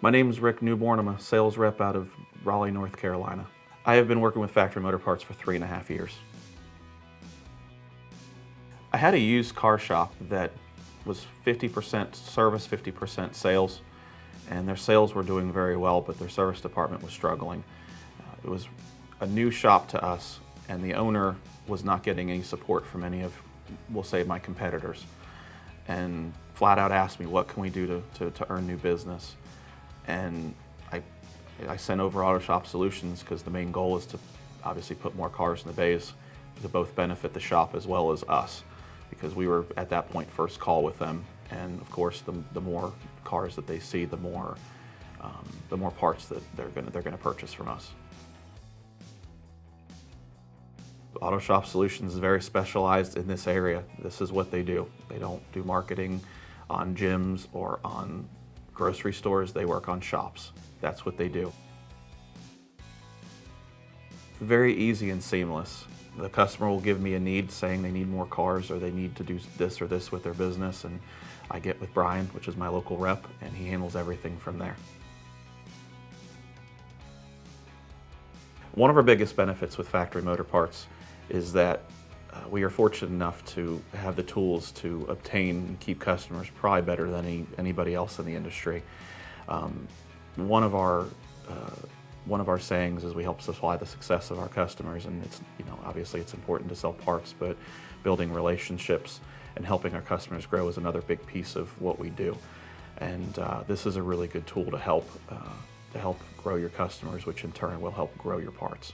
My name is Rick Newborn. I'm a sales rep out of Raleigh, North Carolina. I have been working with Factory Motor Parts for 3.5 years. I had a used car shop that was 50% service, 50% sales, and their sales were doing very well, but their service department was struggling. It was a new shop to us, and the owner was not getting any support from any of, we'll say, my competitors, and flat out asked me, what can we do to earn new business? And I sent over Autoshop Solutions because the main goal is to obviously put more cars in the bays to both benefit the shop as well as us, because we were at that point first call with them, and of course the more cars that they see, the more parts that they're gonna purchase from us. Autoshop Solutions is very specialized in this area. This is what they do. They don't do marketing on gyms or on grocery stores. They work on shops. That's what they do. Very easy and seamless. The customer will give me a need saying they need more cars or they need to do this or this with their business, and I get with Brian, which is my local rep, and he handles everything from there. One of our biggest benefits with Factory Motor Parts is that we are fortunate enough to have the tools to obtain and keep customers probably better than anybody else in the industry. One of our sayings is we help supply the success of our customers, and it's, obviously it's important to sell parts, but building relationships and helping our customers grow is another big piece of what we do. And this is a really good tool to help grow your customers, which in turn will help grow your parts.